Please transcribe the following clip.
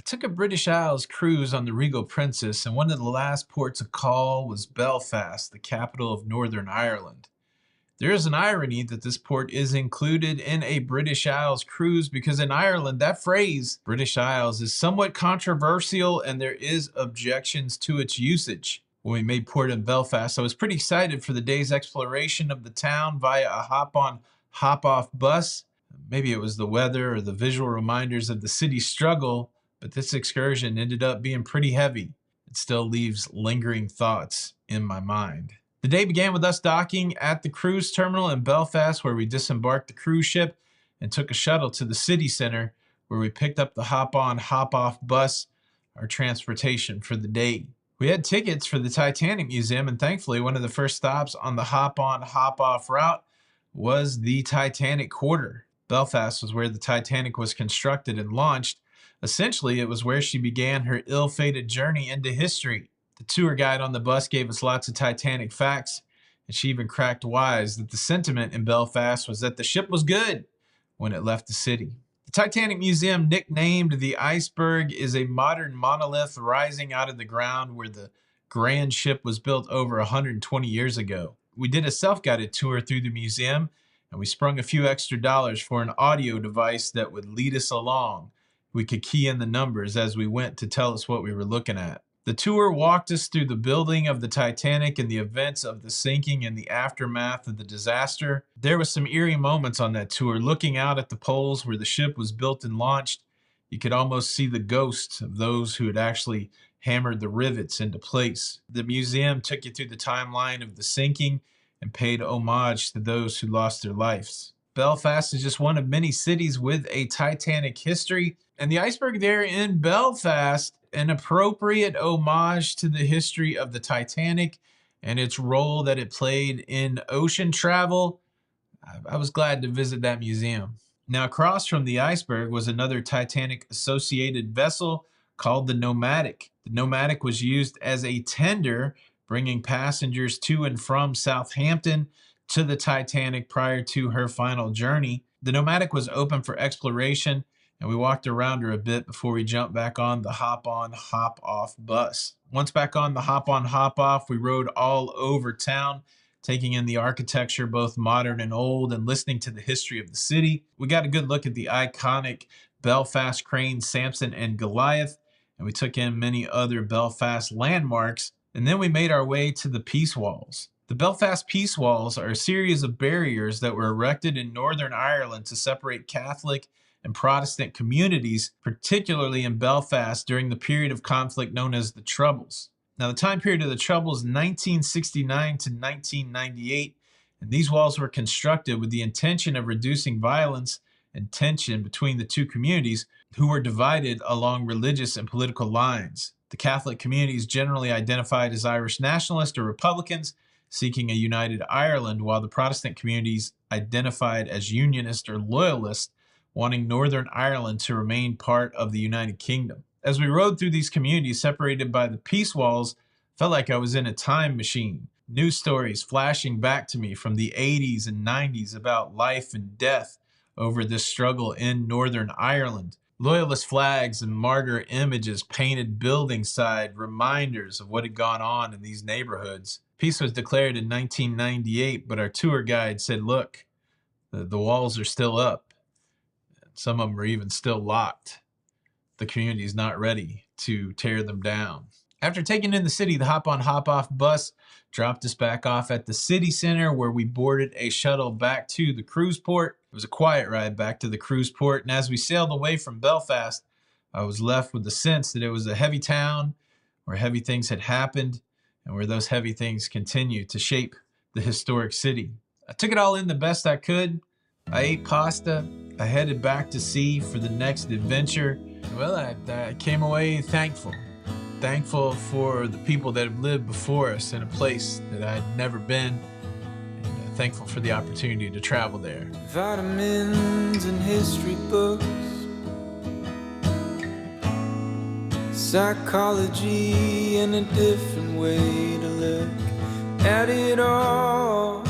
Took a British Isles cruise on the Regal Princess, and one of the last ports of call was Belfast, the capital of Northern Ireland. There is an irony that this port is included in a British Isles cruise because in Ireland, that phrase, British Isles, is somewhat controversial and there is objections to its usage. When we made port in Belfast, I was pretty excited for the day's exploration of the town via a hop-on, hop-off bus. Maybe it was the weather or the visual reminders of the city's struggle, but this excursion ended up being pretty heavy. It still leaves lingering thoughts in my mind. The day began with us docking at the cruise terminal in Belfast, where we disembarked the cruise ship and took a shuttle to the city center, where we picked up the hop-on, hop-off bus, our transportation for the day. We had tickets for the Titanic Museum, and thankfully one of the first stops on the hop-on, hop-off route was the Titanic Quarter. Belfast was where the Titanic was constructed and launched. Essentially, it was where she began her ill-fated journey into history. The tour guide on the bus gave us lots of Titanic facts, and she even cracked wise that the sentiment in Belfast was that the ship was good when it left the city. The Titanic Museum, nicknamed the Iceberg, is a modern monolith rising out of the ground where the grand ship was built over 120 years ago. We did a self-guided tour through the museum, and we sprung a few extra dollars for an audio device that would lead us along. We could key in the numbers as we went to tell us what we were looking at. The tour walked us through the building of the Titanic and the events of the sinking and the aftermath of the disaster. There were some eerie moments on that tour. Looking out at the poles where the ship was built and launched, you could almost see the ghosts of those who had actually hammered the rivets into place. The museum took you through the timeline of the sinking and paid homage to those who lost their lives. Belfast is just one of many cities with a Titanic history, and the iceberg there in Belfast, an appropriate homage to the history of the Titanic and its role that it played in ocean travel. I was glad to visit that museum. Now, across from the iceberg was another Titanic-associated vessel called the Nomadic. The Nomadic was used as a tender, bringing passengers to and from Southampton to the Titanic prior to her final journey. The Nomadic was open for exploration, and we walked around her a bit before we jumped back on the hop-on, hop-off bus. Once back on the hop-on, hop-off, we rode all over town, taking in the architecture, both modern and old, and listening to the history of the city. We got a good look at the iconic Belfast crane, Samson and Goliath, and we took in many other Belfast landmarks, and then we made our way to the Peace Walls. The Belfast Peace Walls are a series of barriers that were erected in Northern Ireland to separate Catholic and Protestant communities, particularly in Belfast during the period of conflict known as the Troubles. Now, the time period of the Troubles, 1969 to 1998, and these walls were constructed with the intention of reducing violence and tension between the two communities who were divided along religious and political lines. The Catholic communities generally identified as Irish nationalists or Republicans, seeking a united Ireland, while the Protestant communities identified as Unionist or Loyalist, wanting Northern Ireland to remain part of the United Kingdom. As we rode through these communities separated by the peace walls, felt like I was in a time machine. News stories flashing back to me from the 80s and 90s about life and death over this struggle in Northern Ireland. Loyalist flags and martyr images painted building side, reminders of what had gone on in these neighborhoods. Peace was declared in 1998, but our tour guide said, look, the walls are still up. Some of them are even still locked. The community is not ready to tear them down. After taking in the city, the hop-on, hop-off bus dropped us back off at the city center where we boarded a shuttle back to the cruise port. It was a quiet ride back to the cruise port, and as we sailed away from Belfast, I was left with the sense that it was a heavy town where heavy things had happened and where those heavy things continue to shape the historic city. I took it all in the best I could. I ate pasta. I headed back to sea for the next adventure. Well, I came away thankful. Thankful for the people that have lived before us in a place that I'd never been. And thankful for the opportunity to travel there. Vitamins and history books, psychology and a different way to look at it all.